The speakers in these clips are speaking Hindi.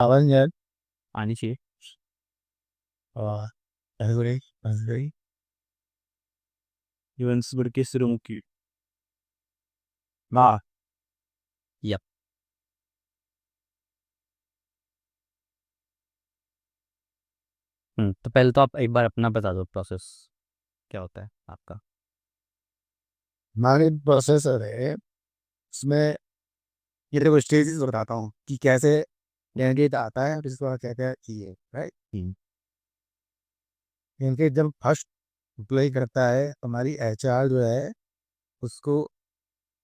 आवाज नहीं आ रही। आनी चाहिए। ऐसे हो रही ऐसे हो रही। इवेंट्स बढ़ के सिरों की। हाँ। यप। तो पहले तो आप एक बार अपना बता दो प्रोसेस क्या होता है आपका। हमारे प्रोसेसर है उसमें। ये देखो स्टेजेस बताता हूँ कि कैसे कैंडिडेट आता है और इसके बाद क्या क्या चाहिए, राइट। हम्म। कैंडिडेट जब फर्स्ट अप्लाई करता है हमारी एचआर जो है उसको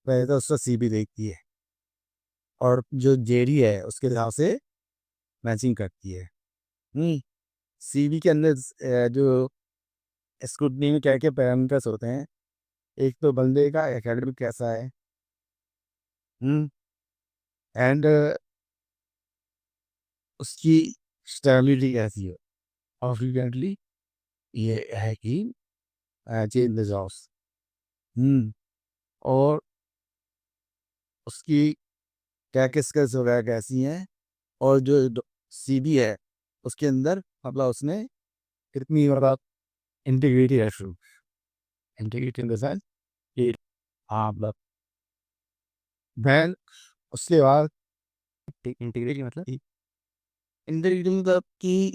पहले तो उसका सीवी देखती है और जो जेडी है उसके हिसाब से मैचिंग करती है। सीवी के अंदर जो स्क्रूटनी में क्या क्या पैरामीटर्स होते हैं। एक तो बंदे का एकेडमिक कैसा है, एंड उसकी स्टेबिलिटी कैसी है, और फ्रिक्वेंटली ये है कि चेंज द जॉब्स। और उसकी क्या क्या स्किल्स वगैरह कैसी हैं, और जो सीबी है उसके अंदर मतलब उसने कितनी मतलब इंटीग्रिटी है, इंटीग्रिटी इन द सेंस कि हाँ मतलब then उसके बाद इंटीग्रिटी मतलब। इंटीग्रिटी मतलब कि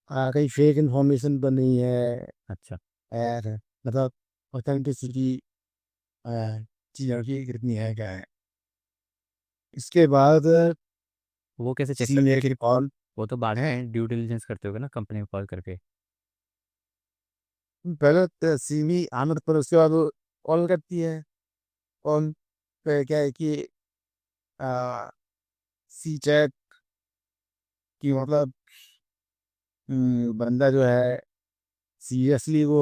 कहीं फेक इंफॉर्मेशन तो नहीं है, अच्छा। और मतलब ऑथेंटिसिटी चीज़ों की कितनी है क्या है। इसके बाद वो कैसे चेक कर। सीनियर की कॉल वो तो बाद है। में ड्यू डिलिजेंस करते होगे ना कंपनी में कॉल करके। पहले सीवी आने पर उसके बाद वो कॉल करती है। कॉल पे क्या है कि सी चेक की मतलब बंदा जो है सीरियसली वो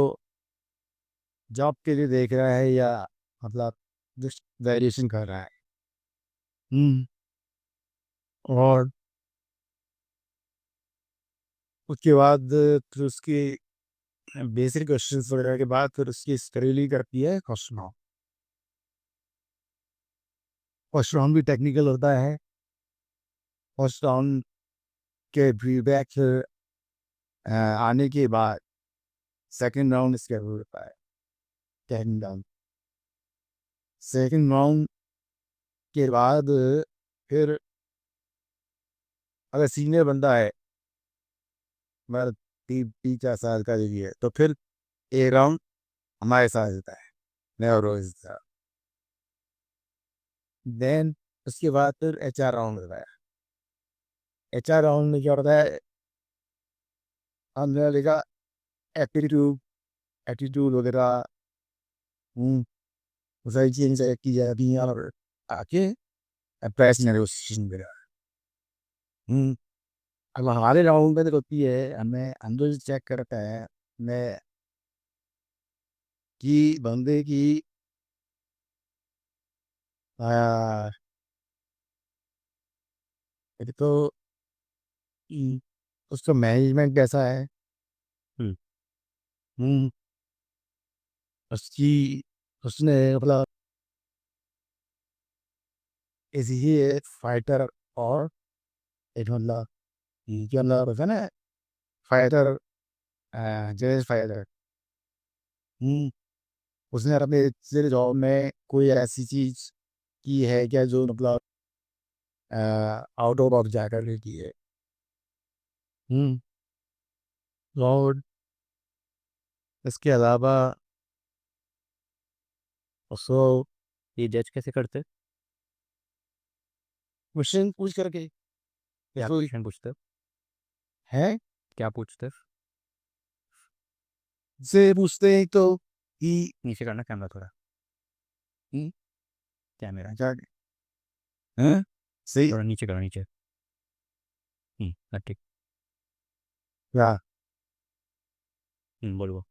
जॉब के लिए देख रहा है या मतलब जस्ट वेरिएशन कर रहा है। हम्म, और उसके बाद फिर उसकी बेसिक क्वेश्चंस वगैरह के बाद फिर उसकी स्टडी करती है क्वेश्चन। फर्स्ट राउंड भी टेक्निकल होता है। फर्स्ट राउंड के फीडबैक आने के बाद सेकंड राउंड इसका होता है। सेकंड राउंड सेकंड राउंड के बाद फिर अगर सीनियर बंदा है मतलब 3-4 साल का जो भी है तो फिर एक राउंड हमारे साथ होता है, नया रोज का। देन उसके बाद फिर एचआर राउंड होता है। एचआर राउंड में क्या होता है, हमने लिखा एप्टीट्यूड एटीट्यूड वगैरह। हम्म, वो सारी चीजें चेक की जाती हैं और आके प्राइस नेगोशिएशन वगैरह। हम्म, अब हमारे राउंड में तो होती है, हमें अंदर से चेक करता है मैं कि बंदे की आ, एक तो उसका मैनेजमेंट कैसा है। हम्म। हम्म, उसकी उसने मतलब ऐसी ही एक फाइटर और एक मतलब क्या मतलब होता है ना, फाइटर, जेज फाइटर। हम्म, उसने अपने पिछले जॉब में कोई ऐसी चीज की है क्या जो मतलब आउट ऑफ ऑफ जाकर के की है। हम्म, और इसके अलावा उसको ये जज कैसे करते क्वेश्चन पूछ करके क्या उसको क्वेश्चन पूछते है क्या पूछते। से पूछते हैं तो कि नीचे करना कैमरा थोड़ा। हम्म, कैमरा क्या है सही थोड़ा नीचे करो नीचे। ठीक। क्या। बोलो।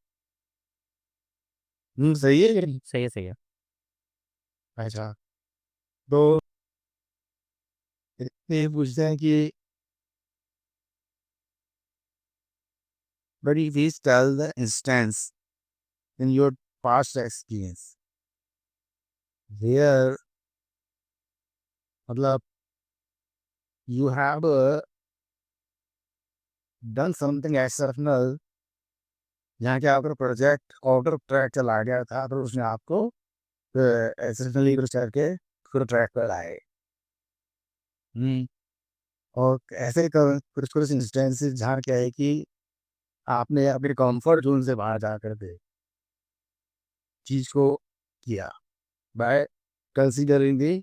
सही है कि नहीं? सही है सही है। अच्छा, तो ये पूछते हैं कि but please tell the instance in your past experience where मतलब you have done something exceptional, जहाँ के आपका प्रोजेक्ट आउट ऑफ ट्रैक चला गया था, तो उसने आपको एक्सेप्शनली कुछ करके फिर ट्रैक पर लाए। और ऐसे कुछ कुछ इंस्टेंसेस जहाँ क्या है कि आपने अपने कंफर्ट जोन से बाहर जा कर के चीज़ को किया बाय कंसीडरिंग दी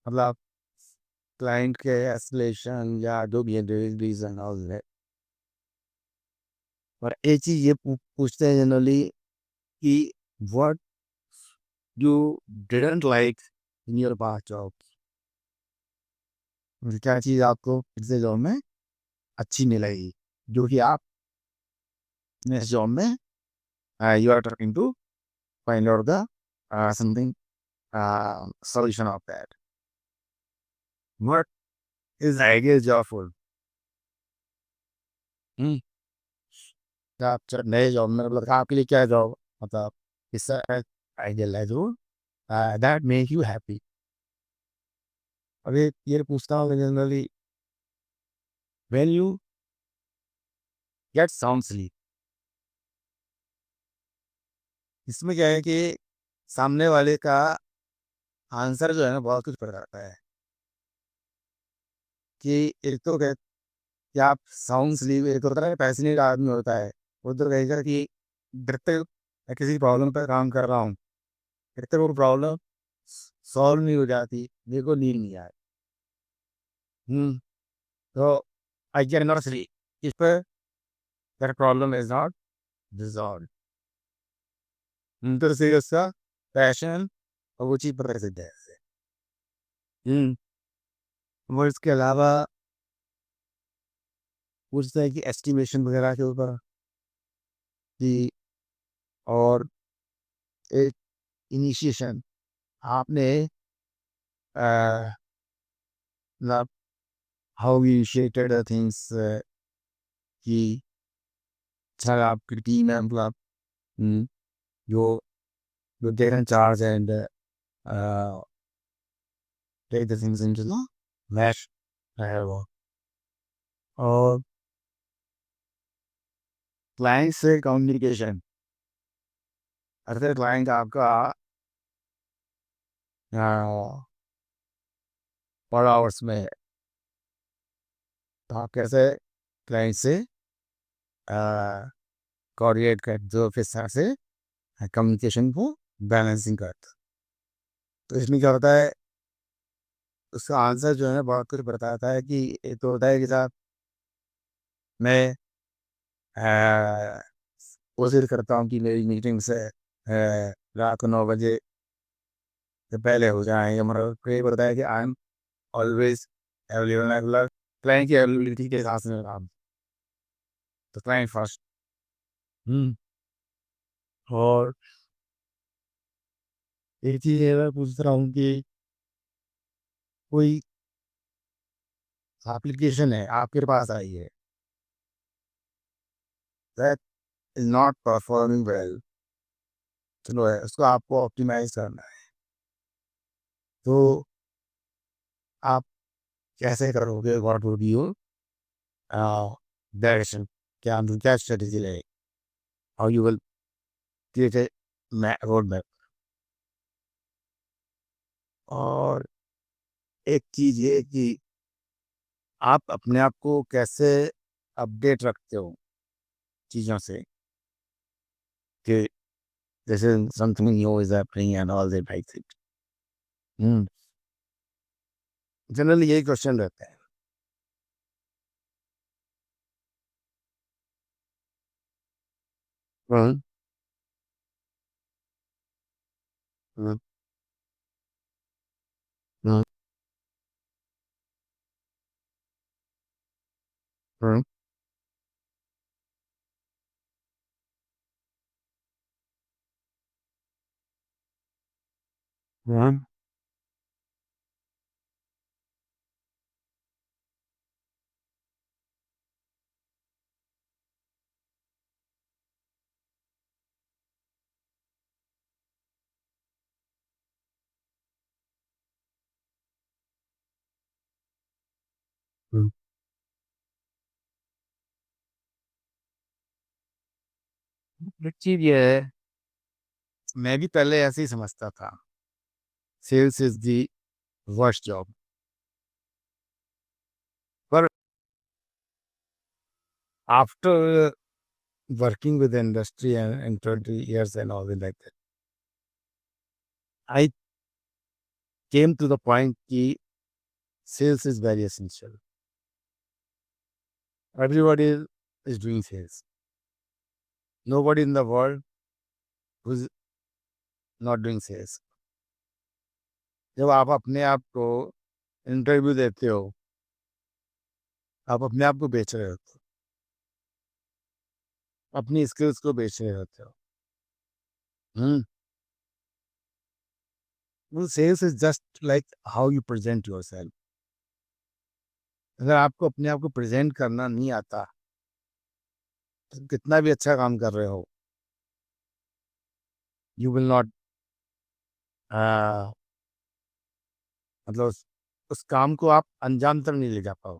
मतलब क्लाइंट के एस्केलेशन या जो भी है रीजन और है। और एक चीज़ ये पूछते हैं जनरली कि what you didn't like in your past job, क्या चीज़ आपको पिछले जॉब में अच्छी नहीं लगी, जो कि आप नेक्स्ट जॉब में you are trying to find out the something solution of that. What is ideal job for? Hmm, आप नए जॉब में मतलब आपके लिए क्या जॉब मतलब इससे आइडियल है जो दैट मेक यू हैप्पी। अभी ये पूछता हूँ generally when you get sound sleep, इसमें क्या है कि सामने वाले का आंसर जो है ना बहुत कुछ बताता है कि एक तो कि आप साउंड स्लीप, एक होता है पैशनेट आदमी होता है, वो तो कहेगा कि जब तक मैं किसी प्रॉब्लम पर काम कर रहा हूँ जब तक वो प्रॉब्लम सॉल्व नहीं हो जाती मेरे को नींद नहीं आए। तो आई कैन नॉट स्लीप इस पर that problem is not resolve. तो से उसका पैशन और वो चीज़ पता चलता है ऐसे। वो इसके अलावा पूछता है कि एस्टिमेशन वगैरह के ऊपर कि और एक इनिशिएशन आपने मतलब हाउ यू इनिशिएटेड थिंग्स कि अच्छा आपकी टीम है मतलब हम्म, जो जो take in charge and take the things into the mesh वो। और क्लाइंट से कम्युनिकेशन, अगर क्लाइंट आपका पर आवर्स में है तो आप कैसे क्लाइंट से कोऑर्डिनेट कर जो किस तरह से कम्युनिकेशन को बैलेंसिंग करते। तो इसमें क्या होता है उसका आंसर जो है बहुत कुछ बताता है कि एक तो होता है कि साहब मैं कोशिश करता हूँ कि मेरी मीटिंग से रात को 9 बजे से पहले हो जाए, या मतलब कई होता है कि आई एम ऑलवेज अवेलेबल, मतलब क्लाइंट की अवेलेबिलिटी के हिसाब से काम, तो क्लाइंट फर्स्ट। हम्म और एक चीज़ ये मैं पूछ रहा हूँ कि कोई एप्लीकेशन है आपके पास आई है that is not performing well, चलो है उसको आपको ऑप्टिमाइज करना है, तो आप कैसे करोगे, व्हाट वुड यू डायरेक्शन, क्या क्या स्ट्रेटेजी रहेगी, how you will create a road map. और एक चीज़ ये कि आप अपने आप को कैसे अपडेट रखते हो चीज़ों से कि जैसे something new is happening and all that like it. Generally यही क्वेश्चन रहता है। हम्म, हम्म, हम्म, हम्म, हम्म, एक चीज ये है, मैं भी पहले ऐसे ही समझता था, sales is the worst job, पर after working with the industry and 20 years and all like that, I came to the point कि sales is very essential. Everybody is doing sales. Nobody in the world who's not doing sales. जब आप अपने आप को इंटरव्यू देते हो, आप अपने आप को बेच रहे होते हो, अपनी स्किल्स को बेच रहे होते हो। Sales is just like how you present yourself. अगर आपको अपने आप को प्रेजेंट करना नहीं आता, तो कितना भी अच्छा काम कर रहे हो, यू विल नॉट मतलब उस काम को आप अंजाम तक नहीं ले जा पाओ।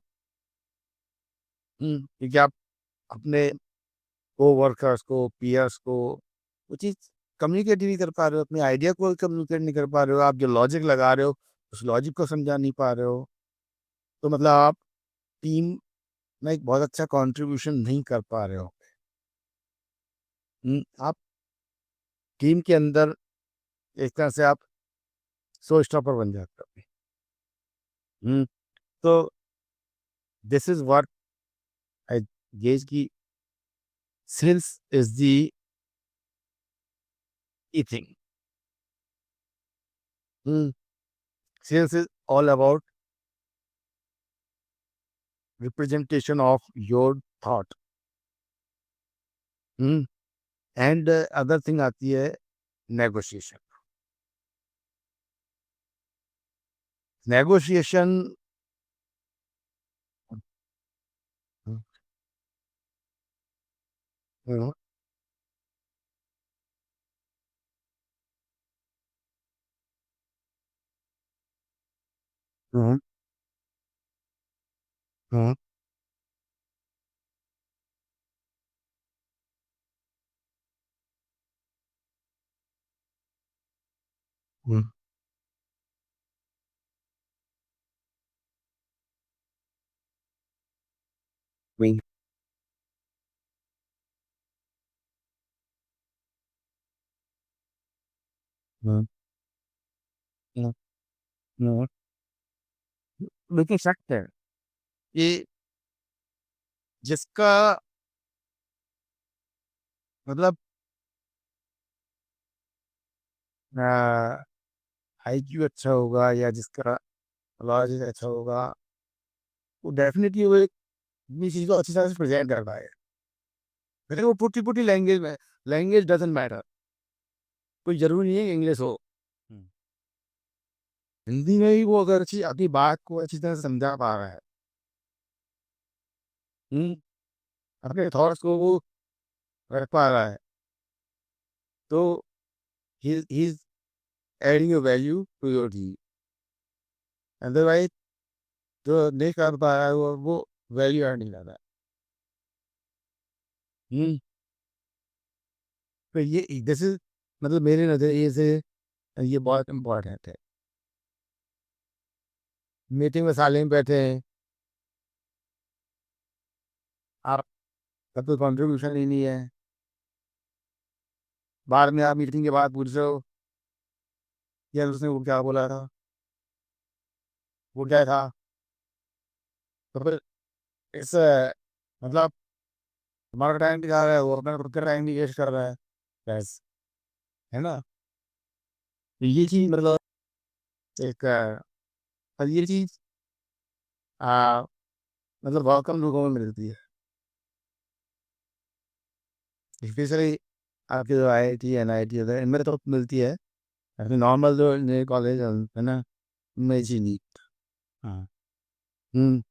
क्योंकि आप अपने कोवर्कर्स को, पीयर्स को वो चीज़ कम्युनिकेट ही नहीं कर पा रहे हो, अपने आइडिया को कम्युनिकेट नहीं कर पा रहे हो, आप जो लॉजिक लगा रहे हो, उस लॉजिक को समझा नहीं पा रहे हो, तो मतलब आप टीम में एक बहुत अच्छा कंट्रीब्यूशन नहीं कर पा रहे हो। आप टीम के अंदर एक तरह से आप शो स्टॉपर बन जाते हो। तो this is what I gauge की सेल्स इज दी ई thing. Sales is all about representation of your thought. And other thing आती है नेगोशिएशन। नेगोशिएशन लेकिन सच है कि जिसका मतलब आईक्यू अच्छा होगा या जिसका लॉजिक अच्छा होगा, वो डेफिनेटली वो एक अपनी चीज़ को अच्छी तरह से प्रेजेंट कर पाएगा। लेकिन वो पुटी पुटी लैंग्वेज में, लैंग्वेज डजंट मैटर, कोई जरूरी नहीं है कि इंग्लिश हो। हम्म, हिंदी में भी वो अगर अपनी बात को अच्छी तरह से समझा पा रहा है, हम्म, अपने थॉट्स को वो रख पा रहा है, तो he is adding a value to your team. Otherwise जो नहीं कर पा रहा है वो वैल्यू ऐड नहीं कर रहा है। तो ये दिस इज मतलब मेरे नज़रिए से ये बहुत इम्पोर्टेंट है। मीटिंग में साले में बैठे हैं, आप का कोई कंट्रीब्यूशन ही नहीं है, बाद में आप मीटिंग के बाद पूछ रहे हो यार उसने वो क्या बोला था, वो क्या था, तो फिर इस मतलब हमारा टाइम भी जा रहा है, वो अपना खुद का टाइम भी वेस्ट कर रहा है, बस, है ना। तो ये चीज़ मतलब एक और ये चीज़ मतलब बहुत कम लोगों में मिलती है, स्पेशली आपके जो I I T N I T होता है इनमें तो मिलती है, ऐसे नॉर्मल जो इंजीनियरिंग कॉलेज है ना, उनमें ये चीज़ नहीं। हाँ। हम्म,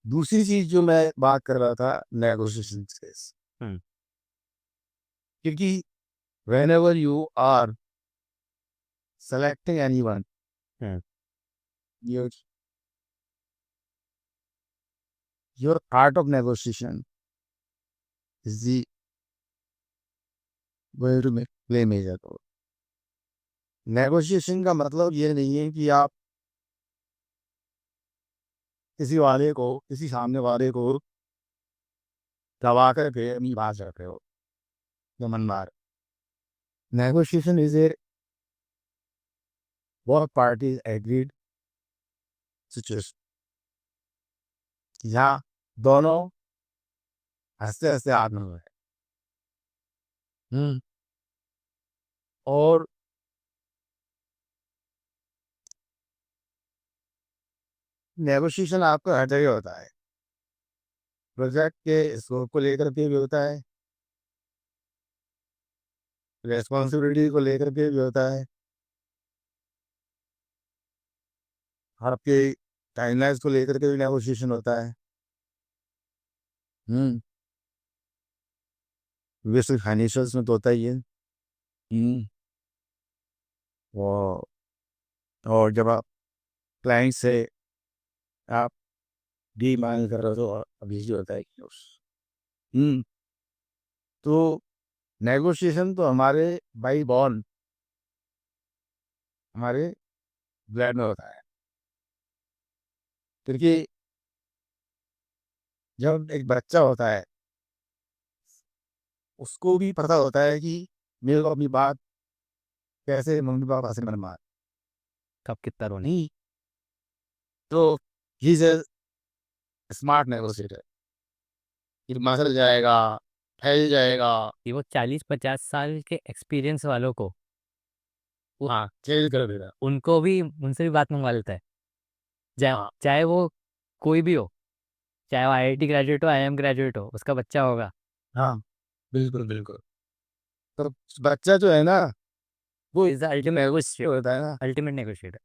दूसरी चीज़ जो मैं बात कर रहा था नेगोशिएशन स्किल्स, हम्म, क्योंकि whenever you are selecting anyone, hmm, your your art of negotiation is the going to play major role. Negotiation का मतलब ये नहीं है कि आप किसी सामने वाले को दबा करके अपनी बात रख रहे हो या मन मार। Negotiation is A both parties agreed situation, जहाँ दोनों हंसते हंसते हाथ में हुए। और नेगोशिएशन आपको हर जगह होता है, प्रोजेक्ट के स्कोप को लेकर के भी होता है, रेस्पॉन्सिबिलिटी को लेकर के भी होता है, आपके टाइमलाइंस को लेकर के भी नेगोशिएशन होता है। वैसे फाइनेंशियल्स में तो होता ही है। हम्म, वो और जब आप क्लाइंट से आप डी मांग कर रहे हो तो अभी जो होता है कि हम्म तो नेगोशिएशन तो हमारे बाई बॉर्न हमारे ब्लड में होता है, क्योंकि जब एक बच्चा होता है उसको भी पता होता है कि मेरे को अपनी बात कैसे मम्मी पापा से मनवा। कब कितना रोने। नहीं तो he is a smart negotiator, ये मसल जाएगा, फैल जाएगा। कि वो 40-50 साल के एक्सपीरियंस वालों को हाँ, चेंज कर देगा। उनको भी उनसे भी बात मंगवा लेता है। हाँ चाहे वो कोई भी हो, चाहे वो आईआईटी ग्रेजुएट हो, आईएम ग्रेजुएट हो, उसका बच्चा होगा। हाँ, बिल्कुल बिल्कुल। तो बच्चा जो है ना वो इज द नेगोशिएटर होता है ना। Ultimate negotiator.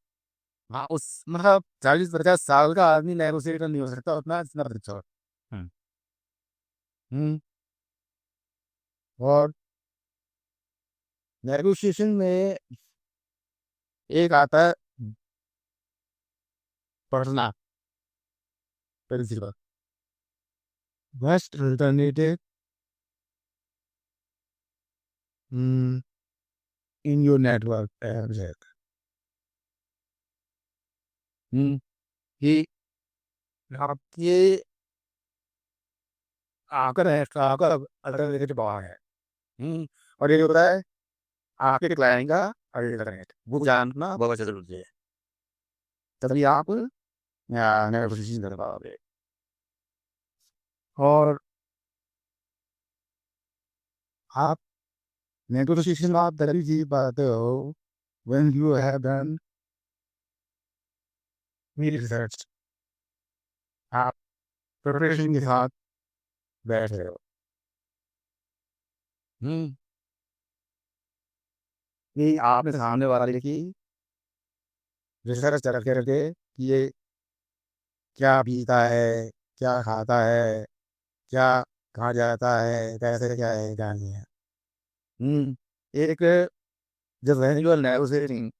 हाँ, उस मतलब 40-50 साल का आदमी नेगोशिएटर नहीं हो सकता उतना जितना बच्चा हो। हम्म। हम्म और नेगोशिएशन में एक आता है पढ़ना principle, best alternative in your network. कि आपके आकर है आकर अल्टरनेटिव बाहर है। और ये होता है आपके क्लाइंट का अल्टरनेट वो जानना बहुत जरूरी है, तभी आप नेगोशिएशन कर पाओगे। और आप नेगोशिएशन आप तभी जीत पाते हो when you have done research, आप प्रिपरेशन के साथ बैठ रहे हो। हम्म कि आपने सामने वाले की रिसर्च करके कि ये क्या पीता है, क्या खाता है, क्या कहाँ जाता है, कैसे क्या है क्या नहीं है। एक जब when you are negotiating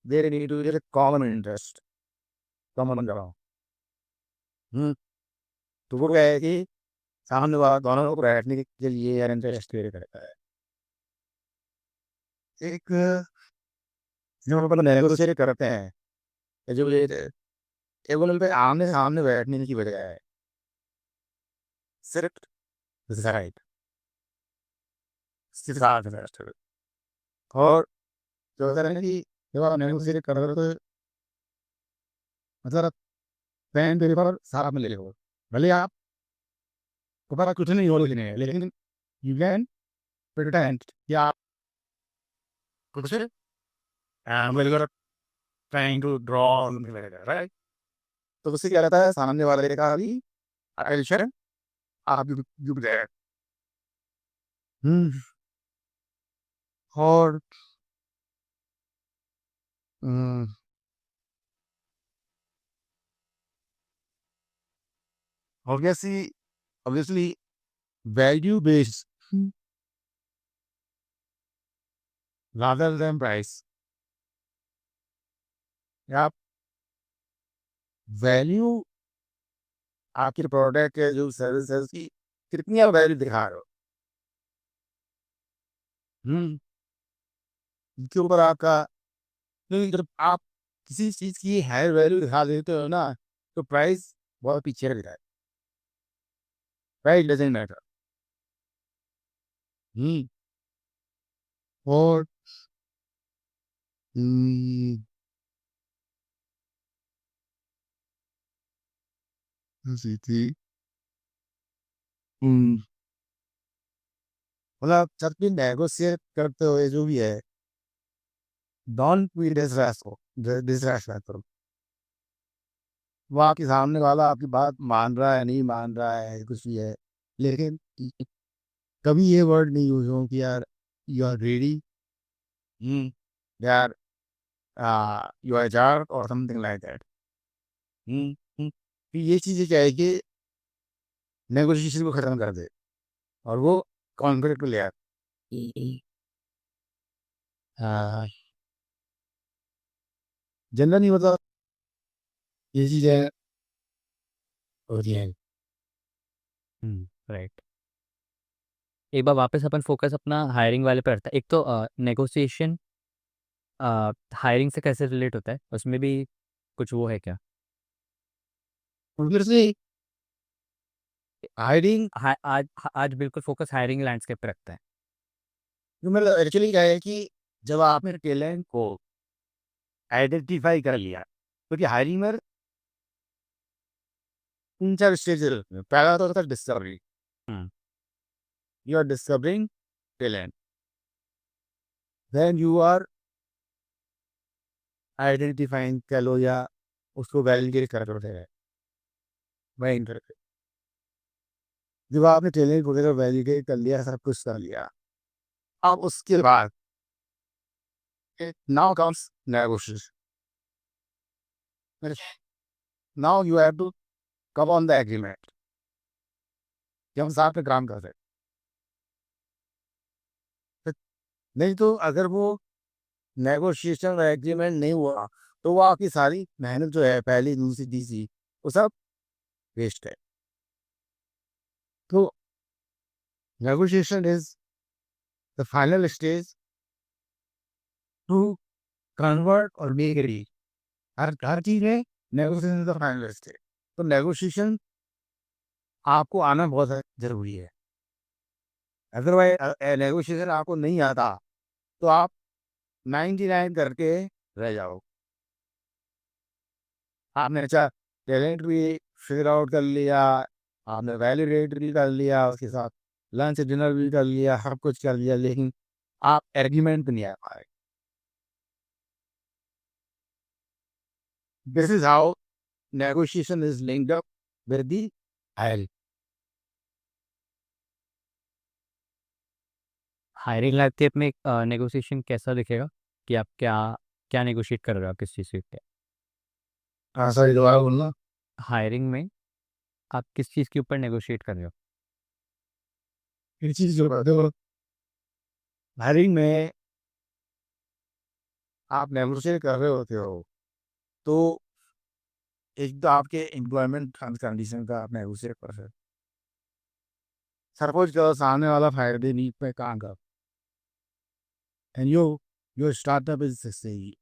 there need to be a common interest, common ground। हम्म तो वो क्या है कि सामने वाला दोनों को बैठने के लिए इंटरेस्ट क्रिएट करता है। एक जब अपन नेगोशिएट करते हैं जो ये टेबल पे आमने सामने बैठने की बजाय है सिर्फ राइट साथ बैठते हुए। और जो होता है ना कि जब आप नेगोशिएट कर रहे हो तो मतलब पेन पेपर साथ में ले लो, भले आप को पता कुछ नहीं हो लिखने है लेकिन यू कैन प्रिटेंड कि आप कुछ बिल्कुल ट्राइंग टू ड्रॉ राइट। तो उससे क्या रहता है सामने वाले का भी अटेंशन आप यू देयर। और obviously obviously value based rather than price। आप वैल्यू आपके प्रोडक्ट के जो सर्विसेज की कितनी आप वैल्यू दिखा रहे हो। इसके ऊपर आपका, क्योंकि जब आप किसी चीज़ की हायर वैल्यू दिखा देते हो ना, तो प्राइस बहुत पीछे रह जाता है। Price doesn't matter. हुँ, और हुँ, जी, जी। हुँ, मतलब जब भी नेगोशिएट करते हुए जो भी है, डोंट बी डिसरेस्पेक्टफुल करो। वो आपके सामने वाला आपकी बात मान रहा है, नहीं मान रहा है, कुछ भी है, लेकिन कभी ये वर्ड नहीं यूज़ हो कि यार यू आर रेडी, हुँ, यार यू आर जार्क और समथिंग लाइक दैट। हुँ, हुँ। तो ये चीज़ें क्या है कि नेगोशिएशन को खत्म कर दे और वो कॉन्फ्लिक्ट को ले आए। हाँ, जनरली मतलब ये चीज़ें होती हैं। राइट। एक बार वापस अपन फोकस अपना हायरिंग वाले पे रखते हैं। एक तो नेगोशिएशन हायरिंग से कैसे रिलेट होता है, उसमें भी कुछ वो है क्या? फिर से हायरिंग, आज बिल्कुल फोकस हायरिंग लैंडस्केप पे रखते हैं। जो मतलब एक्चुअली क्या है कि जब आपने टैलेंट को आइडेंटिफाई कर लिया, क्योंकि हायरिंग में 3-4 स्टेजेस होते हैं। पहला तो होता है discovery, hmm. You are discovering talent, then you are identifying कह लो या उसको वैलिडेट कर रहे हैं, वही करके। जब आपने टैलेंट वगैरह वैलिडेट कर लिया, सब कुछ कर लिया, अब उसके बाद now comes negotiation. Now you have to come on the agreement कि हम साथ में काम कर रहे हैं। नहीं तो अगर वो नेगोशिएशन एग्रीमेंट नहीं हुआ, तो वो आपकी सारी मेहनत जो है पहली, दूसरी, तीसरी, वो सब वेस्ट है। तो negotiation is the final stage to convert और मेक इट ईज़ी। हर हर चीज़ में negotiation is the final stage. तो नेगोशिएशन आपको आना बहुत ज़रूरी है। अदरवाइज़ नेगोशिएशन आपको नहीं आता, तो आप 99 करके रह जाओ। आपने अच्छा टैलेंट भी फिगर आउट कर लिया, आपने वैलिडेट भी कर लिया, उसके साथ लंच डिनर भी कर लिया, सब कुछ कर लिया, लेकिन आप एग्रीमेंट पे नहीं आ पाए। This is how negotiation is linked up with the hiring. Hiring landscape में नेगोशिएशन कैसा दिखेगा कि आप क्या क्या नेगोशिएट कर रहे हो, आप किस चीज़ पे? हाँ, सॉरी दोबारा बोलना। हायरिंग में आप किस चीज़ के ऊपर नेगोशिएट कर रहे हो? ये चीज़ जो करते हो हायरिंग में आप नेगोशिएट कर रहे होते हो, तो एक तो आपके एम्प्लॉयमेंट टर्म्स कंडीशन का आप नेगोशिएट कर रहे हो। सपोज़ करो सामने वाला फ्राइडे वीक पे काम कर, एंड योर स्टार्टअप इज़ 6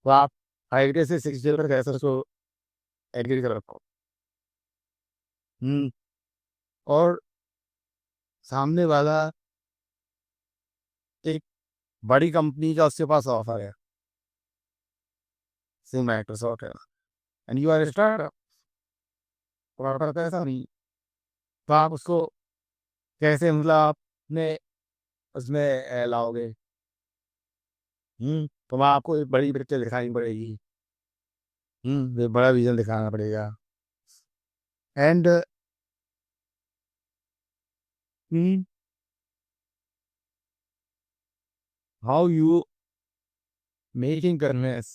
तो आप फ्राइडे से 6 डे तक ऐसा उसको एग्री कर रखो। हुँ, और सामने वाला एक बड़ी कंपनी का उसके पास ऑफर है, से माइक्रोसॉफ्ट है, and you are a startup, और आपका पैसा नहीं, तो आप उसको कैसे मतलब अपने उसमें लाओगे? तो वहाँ आपको एक बड़ी पिक्चर दिखानी पड़ेगी। एक बड़ा विज़न दिखाना पड़ेगा, and hmm, how you making convince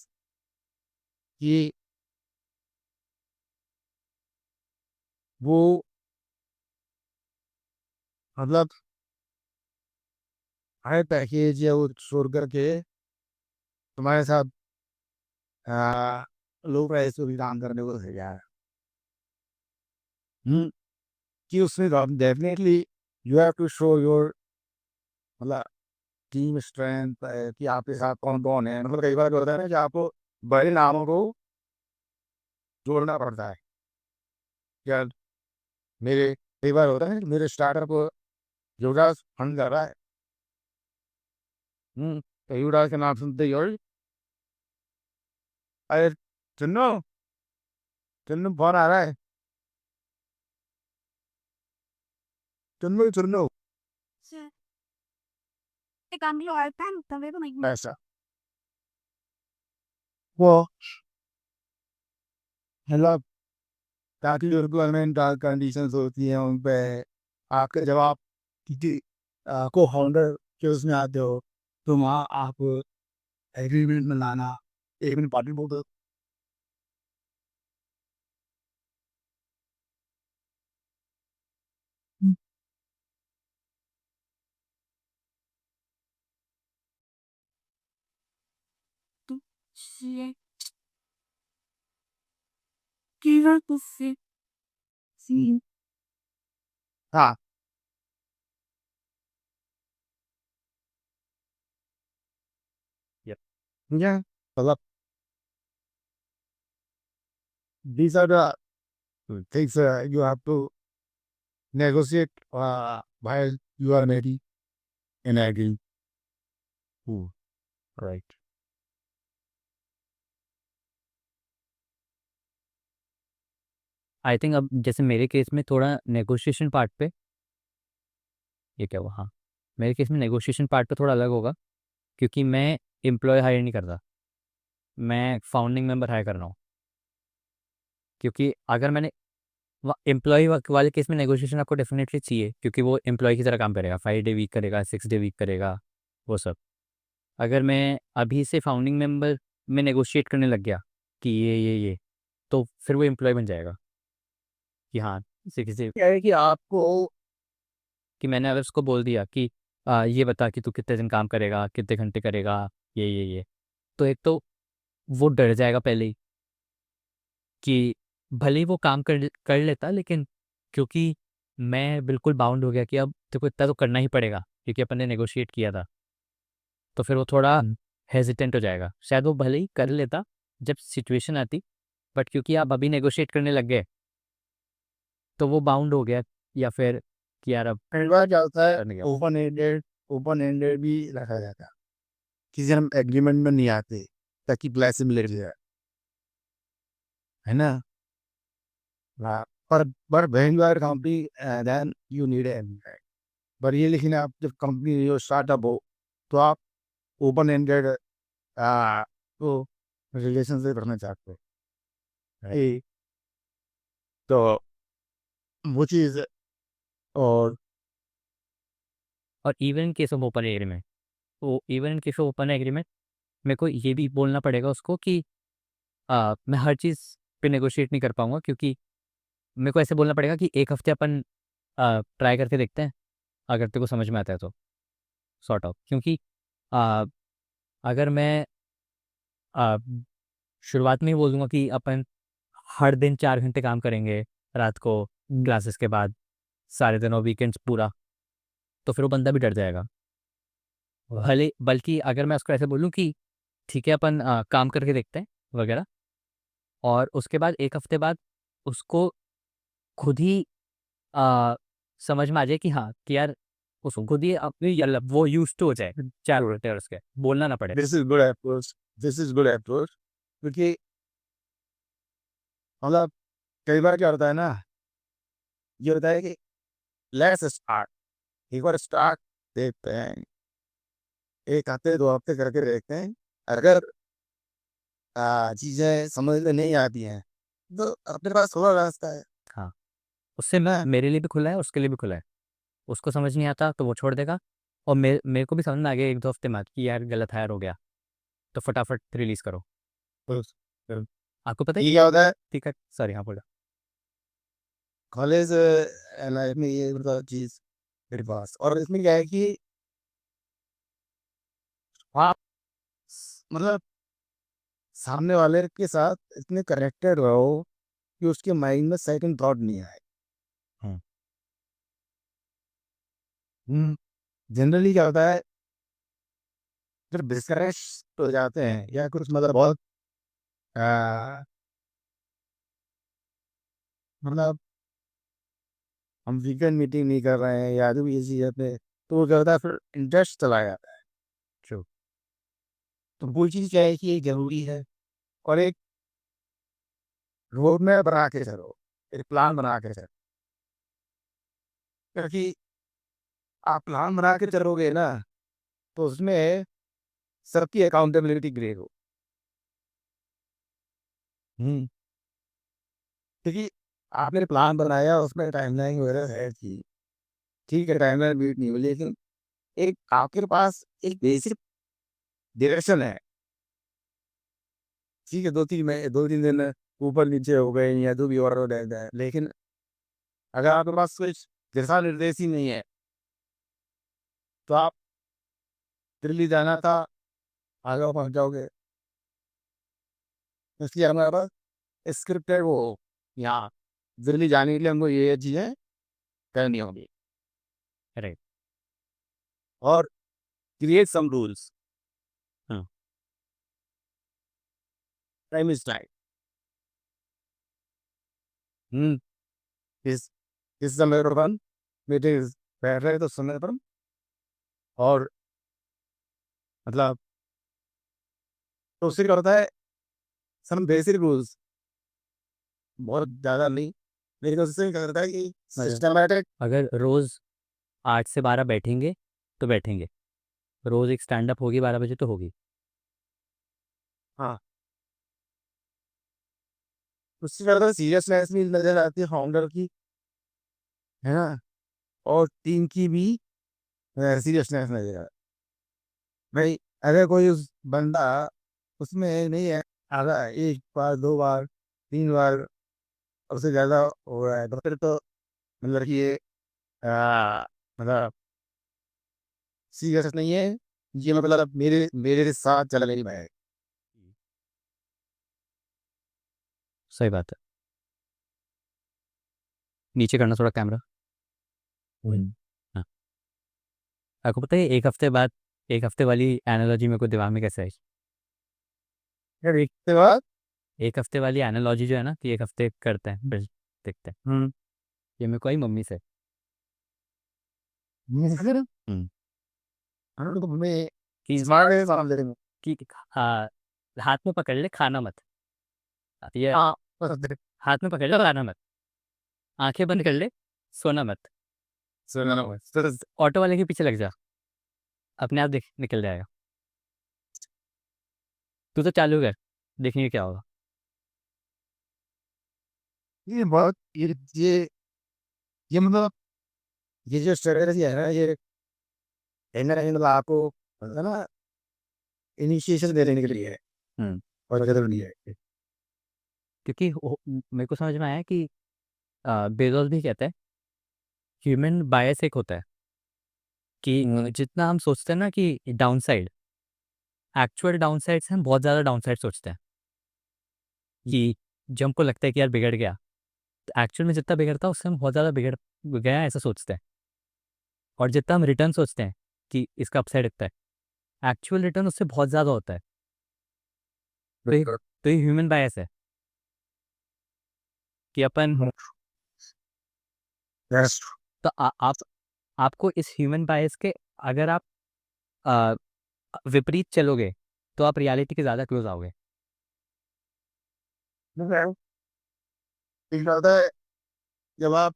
कि वो मतलब हाई पैकेज या वो छोड़ कर के तुम्हारे साथ लो प्राइस पे भी काम करने को तैयार है। कि उसमें definitely you have to show your मतलब टीम स्ट्रेंथ है कि आपके साथ कौन-कौन है। मतलब कई बार क्या होता है ना कि आपको बड़े नामों को जोड़ना पड़ता है। क्या मेरे कई बार होता है कि मेरे स्टार्टअप को युवराज फंड कर रहा है। तो युवराज का नाम सुनते ही और अरे चन्नू, चन्नू फ़ोन आ रहा है। चन्नू, चन्नू। ऐसा। वो मतलब ताकि रिक्वायरमेंट कंडीशंस होती हैं उन पे आपके जब आप किसी को फाउंडर के उसमें आते हो, तो वहाँ आप एग्रीमेंट में लाना, एक मिनट पार्टी बोल दो। हाँ, Yep. yeah, मतलब these are the things you have to negotiate while you are maybe in agree. Right. I think अब जैसे मेरे केस में थोड़ा नेगोशिएशन पार्ट पे ये क्या हुआ? हाँ, मेरे केस में नेगोशिएशन पार्ट पे थोड़ा अलग होगा क्योंकि मैं एम्प्लॉय हायर नहीं कर रहा, मैं फाउंडिंग मेंबर हायर कर रहा हूँ। क्योंकि अगर मैंने एम्प्लॉय वाले केस में नेगोशिएशन आपको डेफिनेटली चाहिए क्योंकि वो एम्प्लॉय की तरह काम करेगा, 5 डे वीक करेगा, 6 डे वीक करेगा, वो सब। अगर मैं अभी से फाउंडिंग मेंबर में नेगोशिएट करने लग गया कि ये तो फिर वो एम्प्लॉय बन जाएगा कि हाँ, किसी क्या है कि आपको कि मैंने अगर उसको बोल दिया कि ये बता कि तू कितने दिन काम करेगा, कितने घंटे करेगा, ये तो एक तो वो डर जाएगा पहले ही कि भले ही वो काम कर लेता, लेकिन क्योंकि मैं बिल्कुल बाउंड हो गया कि अब तेरे को इतना तो करना ही पड़ेगा क्योंकि अपन ने नेगोशिएट किया था, तो फिर वो थोड़ा हेजिटेंट हो जाएगा। शायद वो भले ही कर लेता जब सिचुएशन आती, बट क्योंकि आप अभी नेगोशिएट करने लग गए तो वो बाउंड हो गया, या फिर कि यार अब कई बार क्या होता है करने गया। ओपन एंडेड भी रखा जाता है। किसी हम एग्रीमेंट में नहीं आते ताकि फ्लेक्सिबिलिटी है ना? हाँ, पर when you are company then you need agreement. पर ये लेकिन आप जब कंपनी जो स्टार्टअप हो तो आप ओपन एंडेड तो रिलेशनशिप रखना चाहते हो। ए, तो वो चीज़ और और even in case of open agreement, तो even in case of open agreement मेरे को ये भी बोलना पड़ेगा उसको कि मैं हर चीज़ पे नेगोशिएट नहीं कर पाऊंगा, क्योंकि मेरे को ऐसे बोलना पड़ेगा कि एक हफ्ते अपन ट्राई करके देखते हैं, अगर तेरे को समझ में आता है तो सॉर्ट ऑफ। क्योंकि आ, अगर मैं आ, शुरुआत में ही बोल दूंगा कि अपन हर दिन 4 घंटे काम करेंगे रात को क्लासेस के बाद, सारे दिनों वीकेंड्स पूरा, तो फिर वो बंदा भी डर जाएगा। भले बल्कि अगर मैं उसको ऐसे बोलूँ कि ठीक है अपन काम करके देखते हैं वगैरह, और उसके बाद एक हफ्ते बाद उसको खुद ही आ, समझ में आ जाए कि हाँ, कि यार उसको खुद ही अपनी वो यूज टू हो जाए 4 घंटे, और उसके बोलना ना पड़े। This is good approach, this is good approach. क्योंकि मतलब कई बार क्या होता है ना, ये होता है कि लेट्स स्टार्ट, एक बार स्टार्ट देखते हैं, 1 हफ्ते 2 हफ्ते करके देखते हैं। अगर चीज़ें समझ में नहीं आती हैं तो अपने पास थोड़ा रास्ता है हाँ, उससे ना। मेरे लिए भी खुला है, उसके लिए भी खुला है। उसको समझ नहीं आता तो वो छोड़ देगा, और मेरे को भी समझ में आ गया 1-2 हफ्ते बाद कि यार गलत हायर हो गया, तो फटाफट रिलीज करो। तो तो आपको पता है ये क्या होता है ठीक है, सॉरी, हाँ बोला। कॉलेज लाइफ में, ये मतलब चीज़ मेरे पास। और इसमें क्या है कि आप मतलब सामने वाले के साथ इतने कनेक्टेड रहो कि उसके माइंड में सेकंड थॉट नहीं आए। हम्म। हम्म, जनरली क्या होता है, जब डिस्करेज हो जाते हैं या कुछ मतलब बहुत मतलब हम वीकेंड मीटिंग नहीं कर रहे हैं या जो भी ये चीज़ पे, तो वो क्या होता है फिर इंटरेस्ट चला जाता है। ट्रू। तो वो चीज़ क्या है कि ये ज़रूरी है, और एक रोड मैप बना के चलो, एक प्लान बना के चलो, क्योंकि आप प्लान बना के चलोगे ना, तो उसमें सबकी अकाउंटेबिलिटी ग्रेट हो। क्योंकि आपने प्लान बनाया, उसमें टाइमलाइन वगैरह है कि ठीक है, टाइमलाइन मीट नहीं हुई, लेकिन एक आपके पास एक बेसिक डायरेक्शन है। ठीक है, 2-3 दिन ऊपर-नीचे हो गए या जो भी और हो रहता है, लेकिन अगर आपके पास कुछ दिशा निर्देश ही नहीं है, तो आप दिल्ली जाना था, आगरा पहुँच जाओगे। इसलिए हमारे पास स्क्रिप्टेड वो हो, यहाँ दिल्ली जाने के लिए हमको ये चीज़ें करनी होंगी, राइट। और क्रिएट सम रूल्स। हाँ। Time is time. हुँ, इस समय पर बंद, मीटिंग बैठ रहे तो समय पर, और मतलब तो उससे क्या होता है, सम बेसिक रूल्स, बहुत ज़्यादा नहीं, लेकिन उससे क्या होता है कि सिस्टमैटिक। अगर रोज़ 8 से 12 बैठेंगे तो बैठेंगे, रोज़ एक स्टैंड अप होगी 12 बजे तो होगी। हाँ, उससे क्या होता है, सीरियसनेस भी नज़र आती है फाउंडर की, है ना? और टीम की भी सीरियसनेस नज़र आती है। भाई, अगर कोई उस बंदा उसमें नहीं है, आ रहा है 1 बार, 2 बार, 3 बार, उससे ज़्यादा हो रहा है, तो फिर तो मतलब कि ये मतलब सीरियस नहीं है, ये मतलब मेरे मेरे साथ चल नहीं पाएगा। सही बात है। नीचे करना थोड़ा कैमरा। हाँ। आपको पता है 1 हफ्ते बाद 1 हफ्ते वाली एनालॉजी मेरे को दिमाग में कैसे आई? फिर इसके बाद 1 हफ्ते वाली एनालॉजी जो है ना कि 1 हफ्ते करते हैं फिर देखते हैं, हुँ, ये मेरे को आई मम्मी से। फिर हुँ। हम लोग हमें कि स्मार्ट है काम देने में। कि हाथ में पकड़ ले खाना मत। ये हाँ, हाथ में पकड़ ले खाना मत। आँखें बंद कर ले, सोना मत। सुना ना, फिर ऑटो वाले के पीछे लग जा, अपने आप देख निकल जाएगा। तू तो चालू कर, देखेंगे क्या होगा। ये बहुत ये मतलब ये जो स्ट्रैटेजी है ना, ये कहीं न कहीं मतलब आपको है ना, इनिशिएशन देने के लिए है, हुँ। और ज़रूरी है। क्योंकि मेरे को समझ में आया कि बेज़ोस भी कहता है ह्यूमन बायस एक होता है कि जितना हम सोचते हैं ना कि डाउनसाइड, एक्चुअल डाउनसाइड से हम बहुत ज़्यादा डाउनसाइड सोचते हैं कि जब हमको लगता है कि यार बिगड़ गया, तो एक्चुअल में जितना बिगड़ता है उससे हम बहुत ज़्यादा बिगड़ गया ऐसा सोचते हैं। और जितना हम रिटर्न सोचते हैं कि इसका अपसाइड इतना है, एक्चुअल रिटर्न उससे बहुत ज़्यादा होता है। तो ये ह्यूमन बायस है कि अपन यस, तो आप आपको इस ह्यूमन बायस के अगर आप अ, विपरीत चलोगे तो आप रियलिटी के ज़्यादा क्लोज आओगे। एक होता है जब आप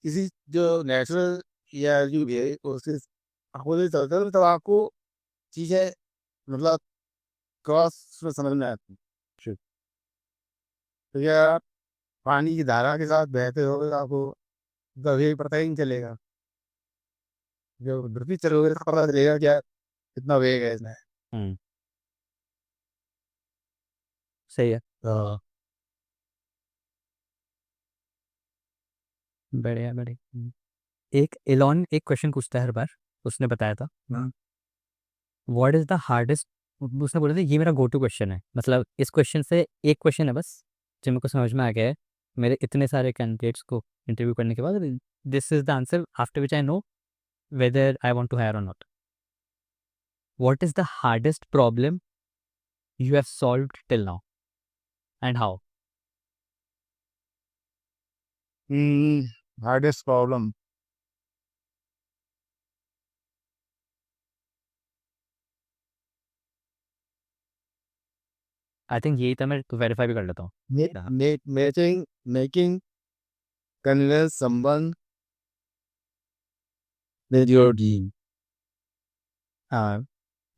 किसी जो नेचुरल या जो भी है कोशिश अपोज़िट चलते हो, तब आपको चीज़ें मतलब क्रॉस में समझ में आती हैं। तो क्या आप पानी की धारा के साथ बहते रहोगे, तो आपको कभी पता ही नहीं चलेगा। जब विपरीत चलोगे तो पता चलेगा क्या कितना वेग है इसमें। हुँ। सही है। हाँ। बढ़िया, बढ़िया। एक एलन एक क्वेश्चन पूछता है हर बार, उसने बताया था, हुँ, व्हाट इज़ द हार्डेस्ट उसने बोला था ये मेरा गो टू क्वेश्चन है। मतलब इस क्वेश्चन से एक क्वेश्चन है बस, जो मेरे को समझ में आ गया है, मेरे इतने सारे कैंडिडेट्स को इंटरव्यू करने के बाद, this is the answer after which I know whether I want to hire or not. What is the hardest problem you have solved till now, and how? Hardest problem. I think यही था, मैं तो वेरीफाई भी कर लेता हूँ. Making convince someone with your dream.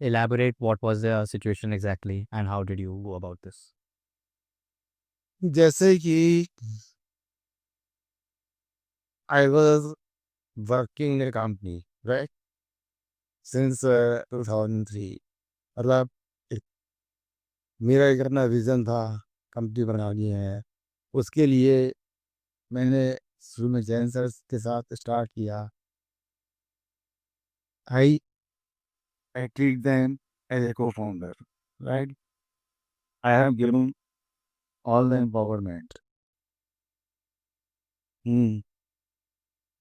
Elaborate what was the situation exactly and how did you go about this? जैसे कि I was working in a company, right? Since 2003. मतलब एक- मेरा एक अपना विज़न था, कंपनी बनानी है. उसके लिए मैंने शुरू में जैन सर के साथ स्टार्ट किया. I I treat them as a co-founder, right? I have given all the empowerment.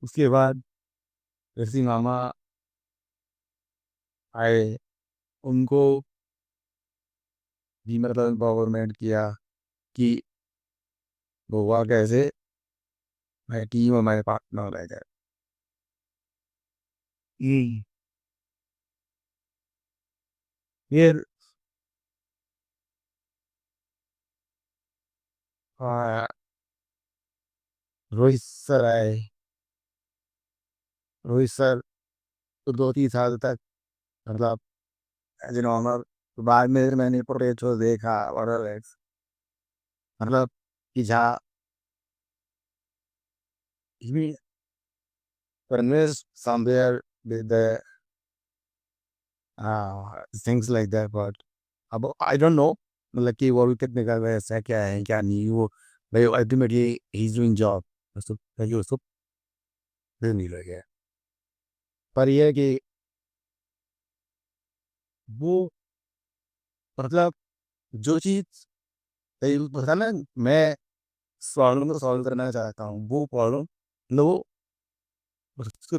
उसके बाद ऋषि मामा आए, उनको भी मतलब एम्पावरमेंट किया कि वो हुआ कैसे, मैं टीम हमारे पार्टनर रह गए. फिर आ, रोहित सर आए. रोहित सर तो 2-3 साल तक मतलब एज एन ऑनर. बाद में मैंने पोटेटो देखा और मतलब कि जहाँ convinced somewhere with the things like that, but अब I don't know मतलब कि वो भी टेक्निकल वैसा क्या है क्या नहीं. वो भाई ultimately he is doing job, उसको कहिए उसको फिर नहीं लगे. पर ये है कि वो मतलब जो चीज़ पता ना, मैं प्रॉब्लम को सॉल्व करना चाहता हूँ, वो प्रॉब्लम लो उसको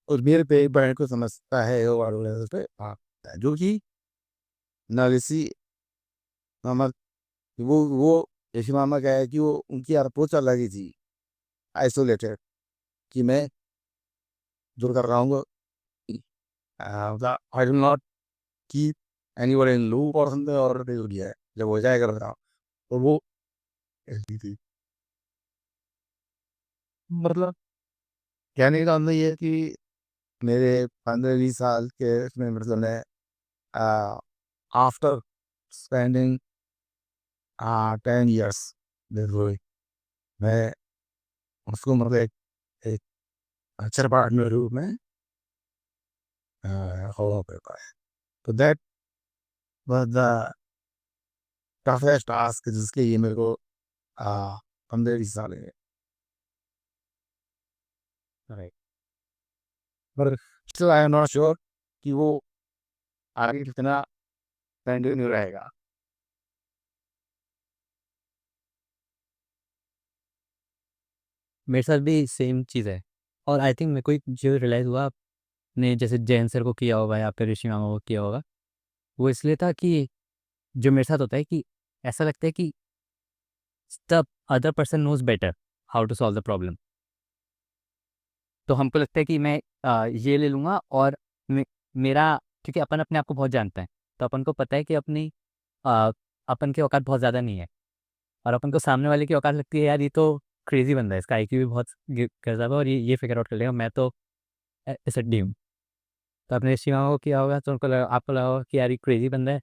और मेरे पे बैंड को समझता है वो वालों लेवल पे आता है, जो कि नालिसी मामा. वो ऋषि मामा क्या है कि वो उनकी अप्रोच अलग ही थी, आइसोलेटेड, कि मैं जो कर रहा हूँ मतलब I will not keep anyone in loop और समथिंग, और हो गया है जब हो जाएगा बताओ. तो वो ऐसी थी. मतलब कहने का मतलब ये है कि मेरे 15-20 साल के इसमें मतलब मैं आफ्टर स्पेंडिंग 10 years with मैं उसको मतलब एक अच्छा पार्टनर रूप में फॉलो कर पाया. तो that was the toughest task जिसके लिए मेरे को 15-20 साल लगे. राइट. पर still I am not sure कि वो आगे कितना कंटिन्यू रहेगा. मेरे साथ भी सेम चीज़ है. और आई थिंक मेरे को एक जो रियलाइज़ हुआ, आपने जैसे जैन सर को किया होगा या फिर ऋषि मामा को किया होगा, वो इसलिए था कि जो मेरे साथ होता है कि ऐसा लगता है कि the other person knows better how to solve the problem. तो हमको लगता है कि मैं ये ले लूँगा और मेरा, क्योंकि अपन अपने आप को बहुत जानते हैं, तो अपन को पता है कि अ, अपन की औकात बहुत ज़्यादा नहीं है. और अपन को सामने वाले की औकात लगती है, यार ये तो क्रेजी बंदा है, इसका आईक्यू भी बहुत गजब है और ये फिगर आउट कर लेगा, मैं तो एसडी हूँ. तो आपने ऋषि मामा को किया होगा तो उनको आपको लगा होगा कि यार ये क्रेजी बंदा है,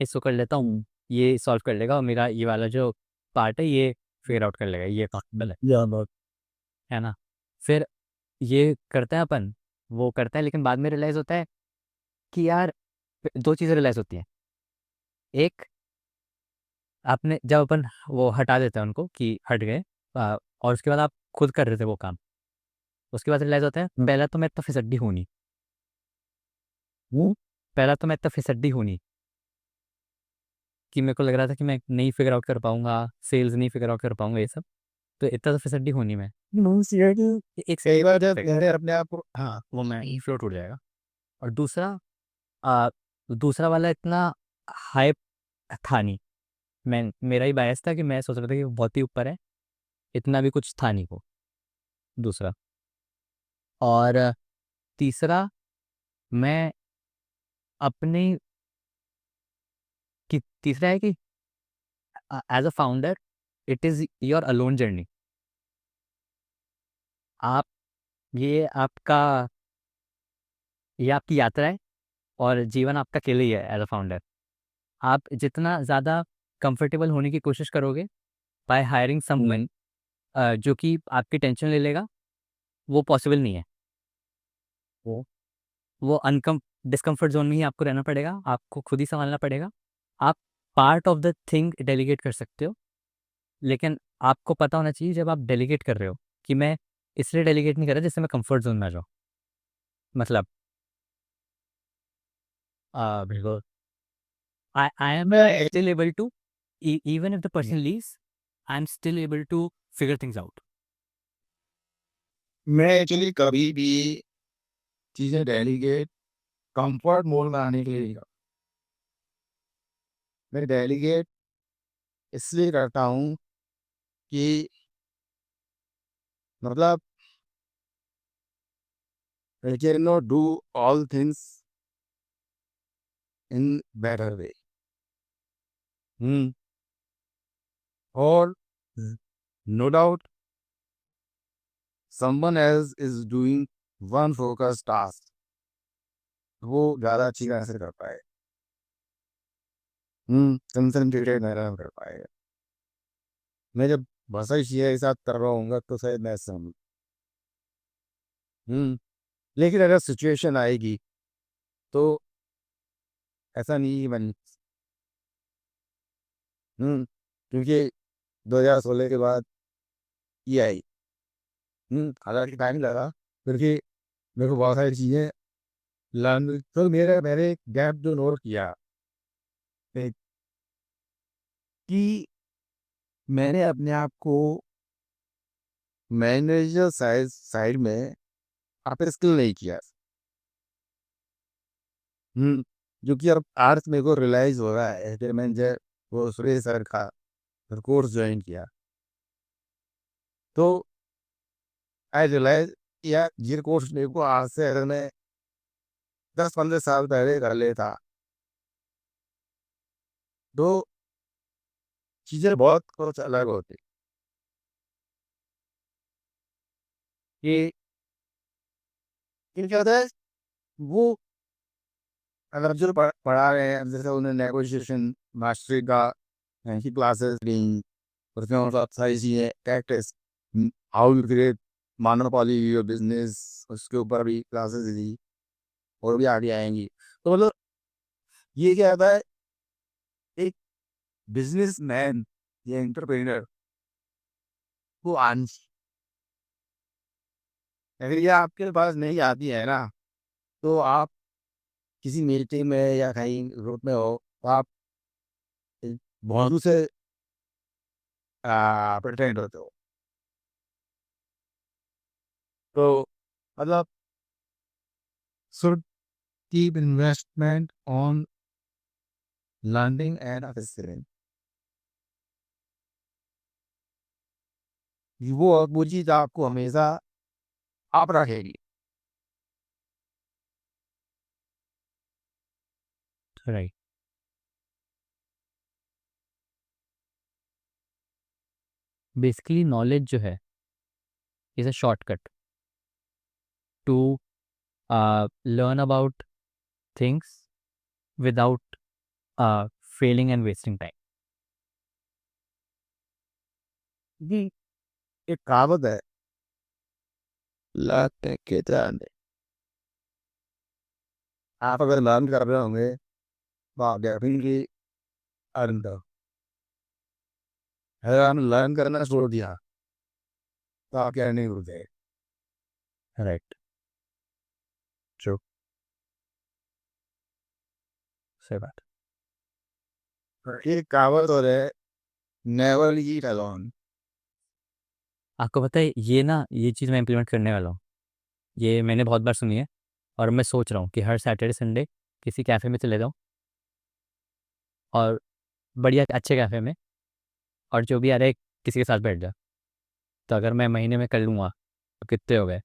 इसको कर लेता हूँ, ये सॉल्व कर लेगा और मेरा ये वाला जो पार्ट है ये फिगर आउट कर लेगा, ये पॉसिबल या बहुत है ना. फिर ये करते हैं अपन, वो करता है, लेकिन बाद में रियलाइज़ होता है कि यार दो चीज़ें रियलाइज़ होती हैं. एक, आपने जब अपन वो हटा देते हैं उनको कि हट गए, और उसके बाद आप खुद कर रहे थे वो काम, उसके बाद रियलाइज़ होता है पहला तो मैं इतना फिसड्डी हूँ नहीं. हूँ. पहला तो मैं इतना फिसड्डी हूँ नहीं कि मेरे को लग रहा था कि मैं नहीं फिगर आउट कर पाऊँगा, सेल्स नहीं फिगर आउट कर पाऊँगा ये सब. तो इतना तो फिसड्डी होनी में एक कई बार जब सेकंड, मैंने अपने आप को, हाँ, वो मैं फ्लो टूट जाएगा। और दूसरा आ, दूसरा वाला इतना हाइप था नहीं। मैं मेरा ही बायस था कि मैं सोच रहा था कि वो बहुत ही ऊपर है, इतना भी कुछ था नहीं वो। दूसरा और तीसरा, मैं अपने कि तीसरा है कि as a founder it is your alone journey. आप ये आपका ये आपकी यात्रा है और जीवन आपका अकेले ही है एज अ फाउंडर। आप जितना ज़्यादा कंफर्टेबल होने की कोशिश करोगे बाय हायरिंग समवन जो कि आपकी टेंशन ले लेगा, वो पॉसिबल नहीं है। वो वो अनकम डिस्कम्फर्ट जोन में ही आपको रहना पड़ेगा, आपको खुद ही संभालना पड़ेगा। आप part of the thing delegate कर सकते हो, लेकिन आपको पता होना चाहिए जब आप डेलीगेट कर रहे हो कि मैं इसलिए डेलीगेट नहीं कर रहा जिससे मैं कंफर्ट जोन में आ जाऊँ। मतलब बिल्कुल आई एम मैं still able to, even if the person leaves, I am still able to figure things out. मैं एक्चुअली कभी भी चीज़ें डेलीगेट कंफर्ट मोड में आने के लिए नहीं करता। मैं डेलीगेट इसलिए करता हूँ कि मतलब I can not do all things in better way. और no doubt someone else is doing one focused task, वो ज़्यादा अच्छी तरह से कर पाए, कंसंट्रेटेड मैनर में कर पाएगा। मैं जब भाषा के साथ कर रहा हूँ तो शायद मैं समझ, लेकिन अगर सिचुएशन आएगी तो ऐसा नहीं बन, क्योंकि 2016 के बाद ये आई, हालांकि टाइम लगा, क्योंकि मेरे को बहुत सारी चीज़ें लर्न, तो मेरे गैप जो नोट किया ए, कि मैंने अपने आप को मैनेजर साइड में आप स्किल नहीं किया। जो कि अब आज मेरे को रियलाइज हो रहा है कि मैंने जब वो सुरेश सर का कोर्स ज्वाइन किया तो आई रियलाइज या ये कोर्स मेरे को आज से अगर मैं 10-15 साल पहले कर लेता तो चीज़ें बहुत कुछ अलग होती। ये क्या होता है, वो अगर जो पढ़ा रहे हैं, जैसे उन्हें नेगोशिएशन मास्टरी का की क्लासेस ली, उसमें बहुत सारी चीज़ें practice, how you create monopoly your business, उसके ऊपर भी क्लासेस दी और भी आगे आएंगी। तो मतलब ये क्या होता है, एक बिजनेसमैन या एंटरप्रेन्योर को अगर ये आपके पास नहीं आती है ना, तो आप किसी मीटिंग में या कहीं ग्रुप में हो तो आप बहुत से प्रेजेंट होते हो। तो मतलब should keep investment on learning and upskilling, वो चीज़ आपको हमेशा आप रखेगी। राइट। बेसिकली नॉलेज जो है is a shortcut to learn about things without failing and wasting time. जी, एक कहावत है, लर्न के जाने, आप अगर लर्न कर रहे होंगे तो आप डेफिनेटली अर्न करो। अगर आपने लर्न करना छोड़ दिया तो आपकी अर्निंग रुक जाएगी। राइट। ट्रू। सही बात। एक कहावत और है, नेवर ईट अलोन। आपको पता है ये चीज़ मैं इम्प्लीमेंट करने वाला हूँ। ये मैंने बहुत बार सुनी है और मैं सोच रहा हूँ कि हर सैटरडे संडे किसी कैफ़े में चले जाऊँ और बढ़िया अच्छे कैफ़े में, और जो भी आ रहा है किसी के साथ बैठ जाओ। तो अगर मैं महीने में कर लूँगा तो कितने हो गए?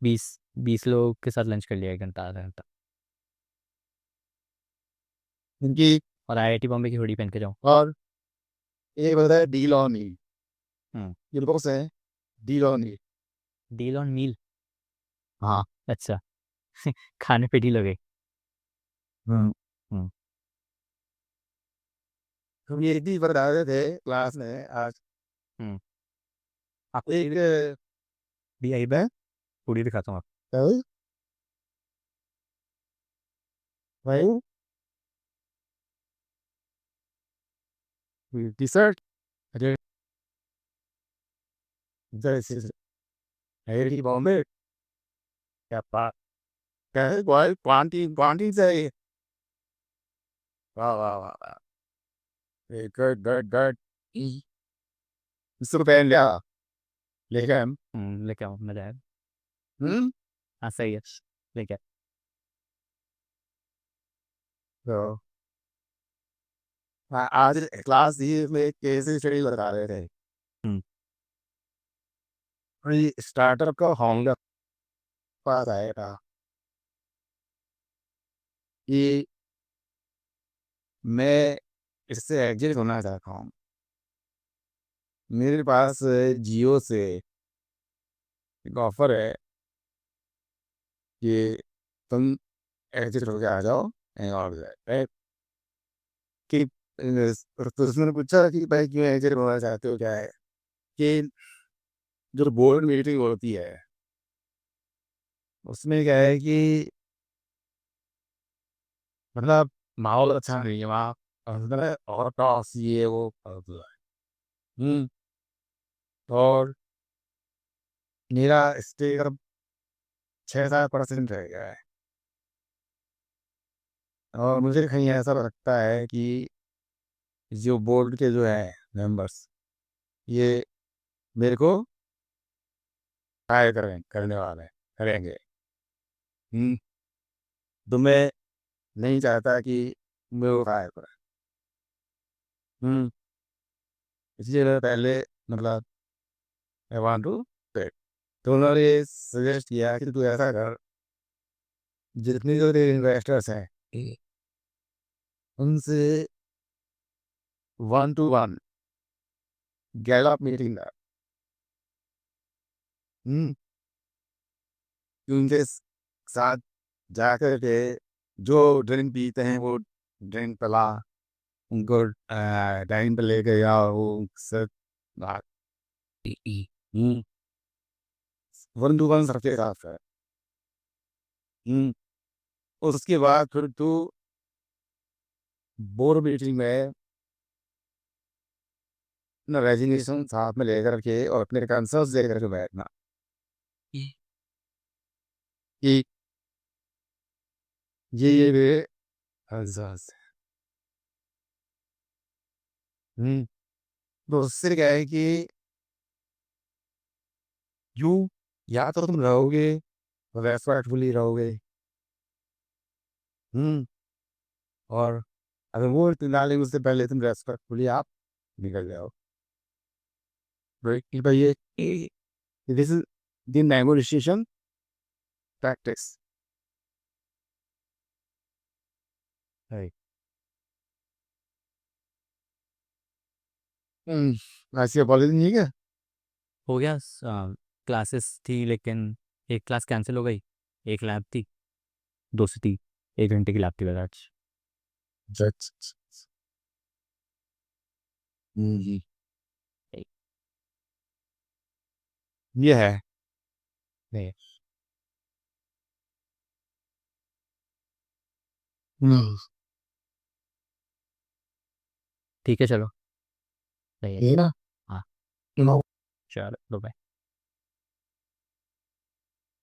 20 लोगों के साथ लंच कर लिया 1 घंटा, आधा घंटा, क्योंकि और आईआईटी बॉम्बे की हुडी पहन के जाऊँ। और एक होता है डील ऑन मी, हुँ, ये लोग से deal on me. Deal on meal. हाँ। अच्छा। खाने पे डील हो गई। हम्म। हुँ, हम ये भी बता रहे थे क्लास में आज। हुँ। एक भी आई है, पूरी दिखाता हूँ आपको। कल भाई टी शर्ट, अरे जैसे आई बॉम्बे क्या बात, कहे बॉय क्वांटी क्वांटी से वाह वाह वाह वाह, गुड गुड गुड, इसको पहन लिया लेके हम। लेके आओ, मज़ा आएगा। हम्म। हाँ, सही है, लेके आओ। तो आज क्लास ये में कैसे स्टडी बता रहे थे, हुँ, स्टार्टअप का होंगे पास आएगा कि मैं इससे एग्जिट होना चाहता हूँ। मेरे पास जियो से एक ऑफर है कि तुम एग्जिट होके आ जाओ एंड ऑल दैट, कि तो उसने पूछा कि भाई क्यों एग्जिट होना चाहते हो, क्या है कि जो बोर्ड मीटिंग होती है उसमें क्या है कि मतलब माहौल अच्छा नहीं है वहाँ, और टॉस ये वो फालतू है। हम्म। और मेरा स्टे कर 6-7% रह गया है, और मुझे कहीं ऐसा लगता है कि जो बोर्ड के जो है मेंबर्स ये मेरे को हायर करने वाले करेंगे। हम्म। तो मैं नहीं चाहता कि मैं वो हायर करें। हम्म। इसलिए मैं पहले मतलब आई वांट टू क्विट। तो उन्होंने ये सजेस्ट किया कि तू ऐसा कर, जितने जो तेरे इन्वेस्टर्स हैं उनसे 1-to-1 गैलअप मीटिंग कर। हम्म। उनके साथ जाकर के जो ड्रिंक पीते हैं वो ड्रिंक पिला, उनको टाइम पे लेके जाओ, वो सब बात। हम्म। 1-to-1 सबके साथ है। हम्म। उसके बाद फिर तू बोर्ड मीटिंग में अपना रेजिग्नेशन साथ में लेकर के और अपने कंसर्न्स लेकर के बैठना कि ये मेरे कंसर्न्स हैं। हम्म। तो उससे क्या है कि यू या तो तुम रहोगे रेस्पेक्टफुली रहोगे। हम्म। और अगर वो नाले उससे पहले तुम रेस्पेक्टफुली आप निकल जाओ, कि भाई ये this is the negotiation practice है। ऐसी अपॉलॉजी नहीं है क्या? हो गया। क्लासेस थी लेकिन एक क्लास कैंसिल हो गई, एक लैब थी, 2 से 3, 1 घंटे की लैब थी बस आज। That's- हम्म, एक- ये है। नहीं, हम्म, ठीक है चलो, सही है। ये ना हाँ, नो चलो, बाय।